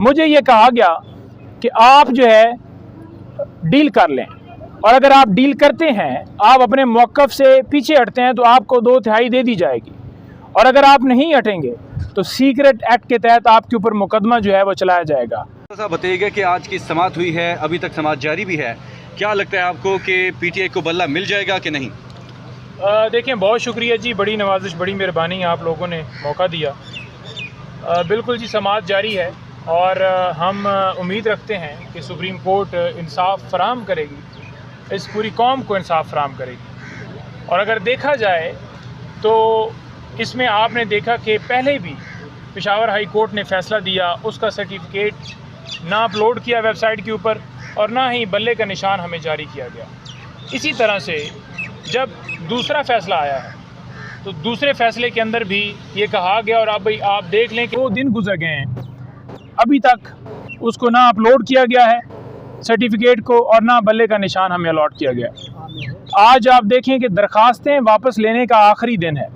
मुझे ये कहा गया कि आप जो है डील कर लें, और अगर आप डील करते हैं, आप अपने मौक़िफ़ से पीछे हटते हैं तो आपको 2/3 दे दी जाएगी, और अगर आप नहीं हटेंगे तो सीक्रेट एक्ट के तहत आपके ऊपर मुकदमा जो है वो चलाया जाएगा। साहब बताइएगा कि आज की समाअत हुई है, अभी तक समाअत जारी भी है, क्या लगता है आपको कि पीटीआई को बल्ला मिल जाएगा कि नहीं? देखें, बहुत शुक्रिया जी, बड़ी नवाजिश, बड़ी मेहरबानी, आप लोगों ने मौका दिया। बिल्कुल जी, समाअत जारी है और हम उम्मीद रखते हैं कि सुप्रीम कोर्ट इंसाफ फराहम करेगी, इस पूरी कौम को इंसाफ फराहम करेगी। और अगर देखा जाए तो इसमें आपने देखा कि पहले भी पेशावर हाई कोर्ट ने फ़ैसला दिया, उसका सर्टिफिकेट ना अपलोड किया वेबसाइट के ऊपर और ना ही बल्ले का निशान हमें जारी किया गया। इसी तरह से जब दूसरा फ़ैसला आया है तो दूसरे फ़ैसले के अंदर भी ये कहा गया, और अब भाई आप देख लें कि 2 दिन गुजर गए हैं, अभी तक उसको ना अपलोड किया गया है सर्टिफिकेट को और ना बल्ले का निशान हमें अलॉट किया गया। आज आप देखें कि दरख्वास्तें वापस लेने का आखिरी दिन है,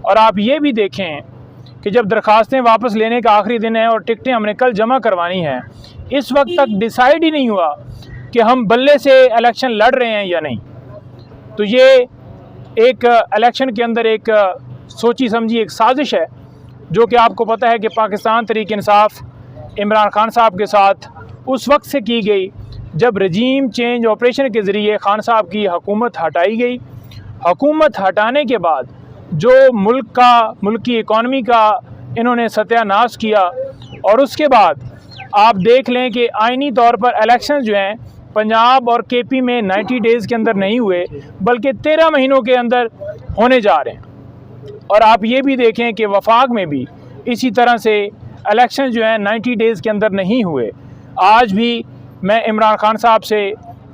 और आप ये भी देखें कि जब दरख्वास्तें वापस लेने का आखिरी दिन है और टिकटें हमने कल जमा करवानी है, इस वक्त तक डिसाइड ही नहीं हुआ कि हम बल्ले से इलेक्शन लड़ रहे हैं या नहीं। तो ये एक इलेक्शन के अंदर एक सोची समझी एक साजिश है, जो कि आपको पता है कि पाकिस्तान तहरीक इंसाफ इमरान खान साहब के साथ उस वक्त से की गई जब रजीम चेंज ऑपरेशन के ज़रिए खान साहब की हुकूमत हटाई गई। हुकूमत हटाने के बाद जो मुल्क की इकॉनमी का इन्होंने सत्यानाश किया, और उसके बाद आप देख लें कि आइनी तौर पर इलेक्शन जो हैं पंजाब और केपी में 90 डेज़ के अंदर नहीं हुए, बल्कि 13 महीनों के अंदर होने जा रहे हैं। और आप ये भी देखें कि वफाक में भी इसी तरह से इलेक्शन जो हैं 90 डेज़ के अंदर नहीं हुए। आज भी मैं इमरान खान साहब से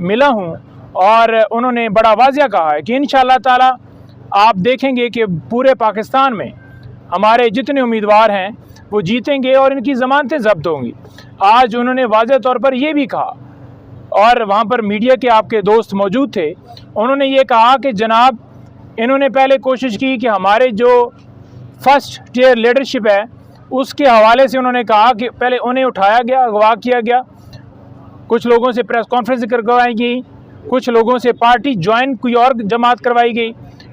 मिला हूँ और उन्होंने बड़ा वाज़िया कहा है कि इंशाअल्लाह ताला आप देखेंगे कि पूरे पाकिस्तान में हमारे जितने उम्मीदवार हैं वो जीतेंगे और इनकी ज़मानतें ज़ब्त होंगी। आज उन्होंने वाज़े तौर पर ये भी कहा, और वहाँ पर मीडिया के आपके दोस्त मौजूद थे, उन्होंने ये कहा कि जनाब इन्होंने पहले कोशिश की कि हमारे जो फर्स्ट टियर लीडरशिप है उसके हवाले से उन्होंने कहा कि पहले उन्हें उठाया गया, अगवा किया गया, कुछ लोगों से प्रेस कॉन्फ्रेंस करवाई गई, कुछ लोगों से पार्टी ज्वाइन कोई और जमात करवाई गई,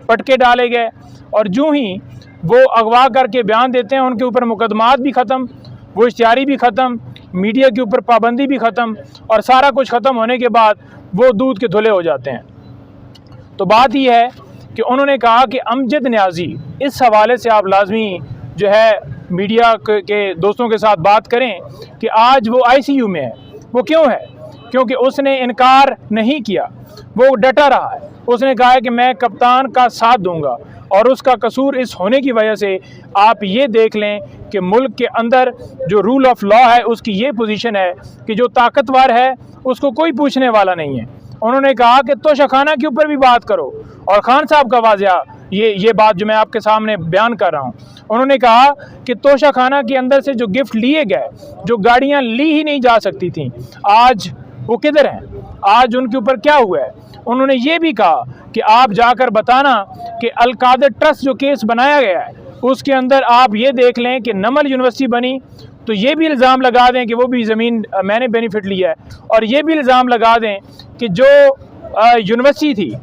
पटके डाले गए, और जो ही वो अगवा करके बयान देते हैं उनके ऊपर मुकदमात भी ख़त्म, वो इश्तिहारी भी ख़त्म, मीडिया के ऊपर पाबंदी भी ख़त्म, और सारा कुछ ख़त्म होने के बाद वो दूध के धुले हो जाते हैं। तो बात ही है कि उन्होंने कहा कि अमजद न्याजी, इस हवाले से आप लाजमी जो है मीडिया के दोस्तों के साथ बात करें कि आज वो ICU में है। वो क्यों है? क्योंकि उसने इनकार नहीं किया, वो डटा रहा है। उसने कहा है कि मैं कप्तान का साथ दूंगा, और उसका कसूर इस होने की वजह से आप ये देख लें कि मुल्क के अंदर जो रूल ऑफ लॉ है उसकी ये पोजीशन है कि जो ताकतवर है उसको कोई पूछने वाला नहीं है। उन्होंने कहा कि तोशाखाना के ऊपर भी बात करो, और खान साहब का वाज़िया ये बात जो मैं आपके सामने बयान कर रहा हूँ, उन्होंने कहा कि तोशाखाना के अंदर से जो गिफ्ट लिए गए, जो गाड़ियाँ ली ही नहीं जा सकती थीं, आज वो किधर हैं, आज उनके ऊपर क्या हुआ है। उन्होंने ये भी कहा कि आप जाकर बताना कि अल-कादर ट्रस्ट जो केस बनाया गया है उसके अंदर आप ये देख लें कि नमल यूनिवर्सिटी बनी, तो ये भी इल्ज़ाम लगा दें कि वो भी ज़मीन मैंने बेनिफिट लिया है, और ये भी इल्ज़ाम लगा दें कि जो यूनिवर्सिटी थी,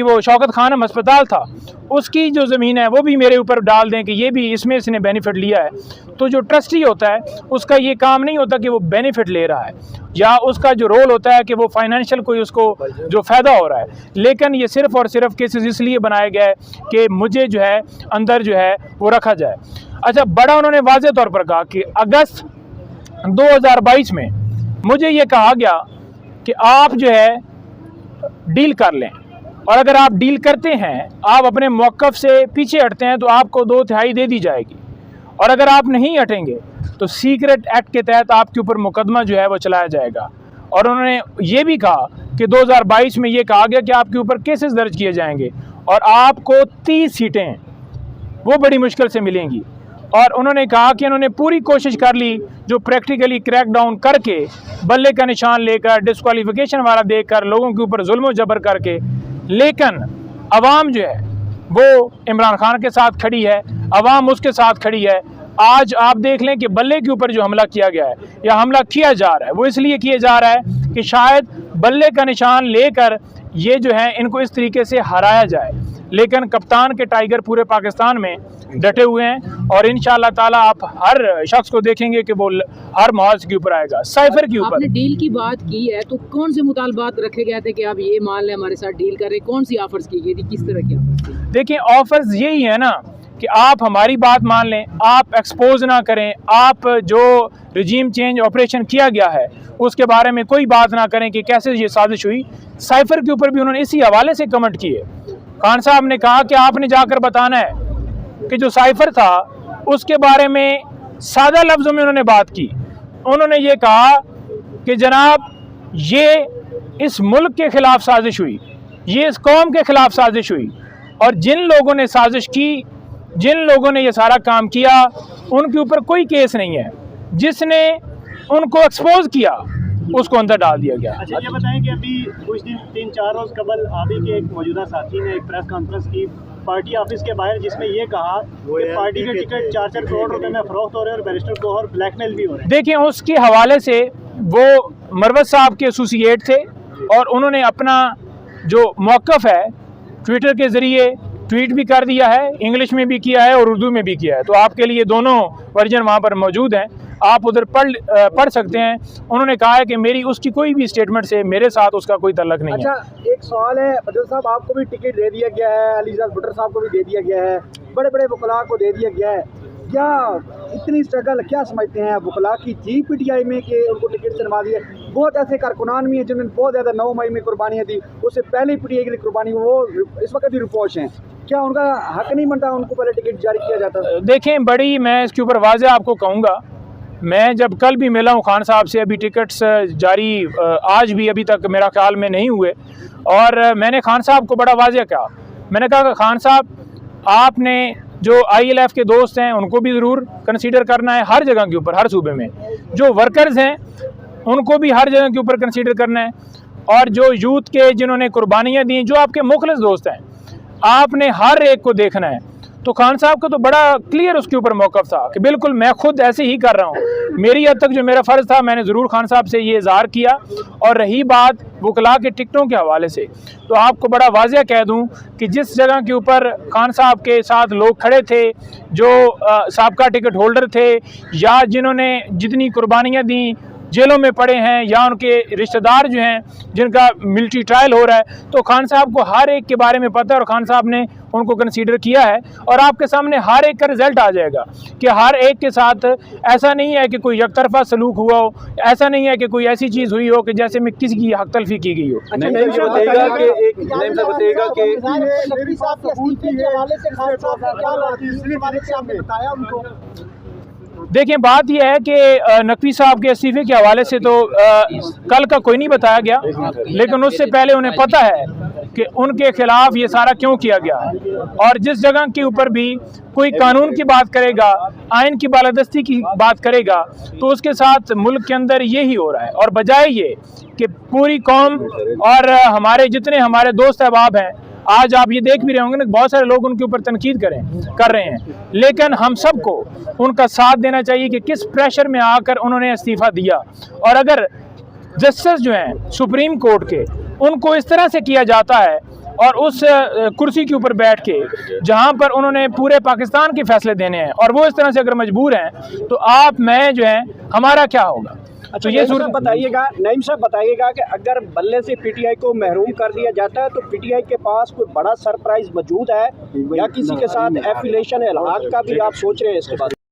वो शौकत खानम अस्पताल था, उसकी जो ज़मीन है वो भी मेरे ऊपर डाल दें कि ये भी इसमें इसने बेनिफिट लिया है। तो जो ट्रस्टी होता है उसका ये काम नहीं होता कि वो बेनिफिट ले रहा है, या उसका जो रोल होता है कि वो फाइनेंशियल कोई उसको जो फ़ायदा हो रहा है, लेकिन ये सिर्फ़ और सिर्फ केसेस इसलिए बनाया गया है कि मुझे जो है अंदर जो है वो रखा जाए। अच्छा, बड़ा उन्होंने वाज़े तौर पर कहा कि अगस्त 2022 में मुझे ये कहा गया कि आप जो है डील कर लें, और अगर आप डील करते हैं, आप अपने मौक़िफ़ से पीछे हटते हैं तो आपको 2/3 दे दी जाएगी, और अगर आप नहीं हटेंगे तो सीक्रेट एक्ट के तहत आपके ऊपर मुकदमा जो है वो चलाया जाएगा। और उन्होंने ये भी कहा कि 2022 में ये कहा गया कि आपके ऊपर केसेस दर्ज किए जाएंगे और आपको 30 सीटें वो बड़ी मुश्किल से मिलेंगी। और उन्होंने कहा कि उन्होंने पूरी कोशिश कर ली जो प्रैक्टिकली क्रैक डाउन करके बल्ले का निशान लेकर डिस्क्वालिफिकेशन वाला देकर लोगों के ऊपर जुल्म जबर करके, लेकिन अवाम जो है वो इमरान खान के साथ खड़ी है, अवाम उसके साथ खड़ी है। आज आप देख लें कि बल्ले के ऊपर जो हमला किया गया है या हमला किया जा रहा है वो इसलिए किया जा रहा है कि शायद बल्ले का निशान लेकर ये जो है इनको इस तरीके से हराया जाए। लेकिन कप्तान के टाइगर पूरे पाकिस्तान में डटे हुए हैं और इंशाअल्लाह ताला आप हर शख्स को देखेंगे कि वो हर मौज के ऊपर आएगा। साइफर के ऊपर आपने डील की बात की है तो कौन से मुतालबात रखे गए थे कि आप ये मान लें हमारे साथ डील कर रहे, कौन सी ऑफर्स की गई थी, किस तरह की ऑफर्स थी? देखिए ऑफर्स यही है ना कि आप हमारी बात मान लें, आप एक्सपोज ना करें, आप जो रजीम चेंज ऑपरेशन किया गया है उसके बारे में कोई बात ना करें कि कैसे ये साजिश हुई। साइफर के ऊपर भी उन्होंने इसी हवाले से कमेंट किए। खान साहब ने कहा कि आपने जाकर बताना है कि जो साइफर था उसके बारे में सादा लफ्ज़ों में उन्होंने बात की। उन्होंने ये कहा कि जनाब ये इस मुल्क के ख़िलाफ़ साजिश हुई, ये इस कौम के ख़िलाफ़ साजिश हुई और जिन लोगों ने साजिश की, जिन लोगों ने ये सारा काम किया उनके ऊपर कोई केस नहीं है। जिसने उनको एक्सपोज किया उसको अंदर डाल दिया गया। अच्छा, ये बताएं कि अभी कुछ दिन 3-4 रोज़ कबल आप ही के एक मौजूदा साथी ने एक प्रेस कॉन्फ्रेंस की पार्टी ऑफिस के बाहर, जिसमें ये कहा कि पार्टी के टिकट 4-4 करोड़ रुपए में फरोख्त हो रहे हैं और बैरिस्टर को और ब्लैकमेल भी हो रहे हैं। देखिए उसके हवाले से वो मरवत साहब के एसोसिएट थे और उन्होंने अपना जो मौक़िफ़ है ट्विटर के ज़रिए ट्वीट भी कर दिया है, इंग्लिश में भी किया है और उर्दू में भी किया है। तो आपके लिए दोनों वर्जन वहाँ पर मौजूद हैं, आप उधर पढ़ सकते हैं। उन्होंने कहा है कि मेरी उसकी कोई भी स्टेटमेंट से मेरे साथ उसका कोई तल्लक नहीं है। अच्छा, एक सवाल है बदल साहब, आपको भी टिकट दे दिया गया है, अलीजाद भुट्टर साहब को भी दे दिया गया है, बड़े बड़े वकला को दे दिया गया है। क्या इतनी स्ट्रगल क्या समझते हैं वकला की थी PTI में कि उनको टिकट चलवा दिया? बहुत ऐसे कारकुनान भी हैं जिन्होंने बहुत ज़्यादा 9 मई में कुर्बानियाँ दी, उससे पहले PTI के लिए कुर्बानी, वो इस वक्त भी रिपोर्ट हैं। क्या उनका हक नहीं बनता उनको पहले टिकट जारी किया जाता? देखें बड़ी, मैं इसके ऊपर वाज़े आपको कहूँगा, मैं जब कल भी मिला हूँ खान साहब से, अभी टिकट्स जारी आज भी अभी तक मेरा ख्याल में नहीं हुए, और मैंने खान साहब को बड़ा वाज़े कहा। मैंने कहा कि खान साहब आपने जो ILF के दोस्त हैं उनको भी ज़रूर कंसीडर करना है हर जगह के ऊपर, हर सूबे में जो वर्कर्स हैं उनको भी हर जगह के ऊपर कंसीडर करना है, और जो यूथ के जिन्होंने कुर्बानियाँ दी, जो आपके मुखलिस दोस्त हैं, आपने हर एक को देखना है। तो खान साहब का तो बड़ा क्लियर उसके ऊपर मौक़िफ़ था कि बिल्कुल मैं खुद ऐसे ही कर रहा हूँ। मेरी हद तक जो मेरा फ़र्ज़ था मैंने ज़रूर खान साहब से ये इज़हार किया। और रही बात वकला के टिकटों के हवाले से, तो आपको बड़ा वाज़ेह कह दूँ कि जिस जगह के ऊपर खान साहब के साथ लोग खड़े थे, जो साबका टिकट होल्डर थे या जिन्होंने जितनी कुर्बानियाँ दी, जेलों में पड़े हैं, या उनके रिश्तेदार जो हैं जिनका मिलिट्री ट्रायल हो रहा है, तो खान साहब को हर एक के बारे में पता है और खान साहब ने उनको कंसीडर किया है। और आपके सामने हर एक का रिज़ल्ट आ जाएगा कि हर एक के साथ ऐसा नहीं है कि कोई एकतरफा सलूक हुआ हो, ऐसा नहीं है कि कोई ऐसी चीज़ हुई हो कि जैसे में किसी की हक तलफी की गई हो। देखिए बात यह है कि नकवी साहब के इस्तीफे के हवाले से तो कल का कोई नहीं बताया गया, लेकिन उससे पहले उन्हें पता है कि उनके खिलाफ ये सारा क्यों किया गया है। और जिस जगह के ऊपर भी कोई कानून की बात करेगा, आइन की बालादस्ती की बात करेगा, तो उसके साथ मुल्क के अंदर यही हो रहा है। और बजाय ये कि पूरी कौम और हमारे जितने हमारे दोस्त अहबाब हैं, आज आप ये देख भी रहे होंगे ना, बहुत सारे लोग उनके ऊपर तनकीद कर रहे हैं, लेकिन हम सबको उनका साथ देना चाहिए कि किस प्रेशर में आकर उन्होंने इस्तीफ़ा दिया। और अगर जस्टिस जो हैं सुप्रीम कोर्ट के, उनको इस तरह से किया जाता है और उस कुर्सी के ऊपर बैठ के जहां पर उन्होंने पूरे पाकिस्तान के फैसले देने हैं, और वो इस तरह से अगर मजबूर हैं, तो आप मैं जो है हमारा क्या होगा। अच्छा, ये बताइएगा, नईम साहब बताइएगा कि अगर बल्ले से PTI को महरूम कर दिया जाता है तो PTI के पास कोई बड़ा सरप्राइज मौजूद है या किसी के साथ एफिलिएशन है, इल्हाक का भी आप सोच रहे हैं इसके बाद?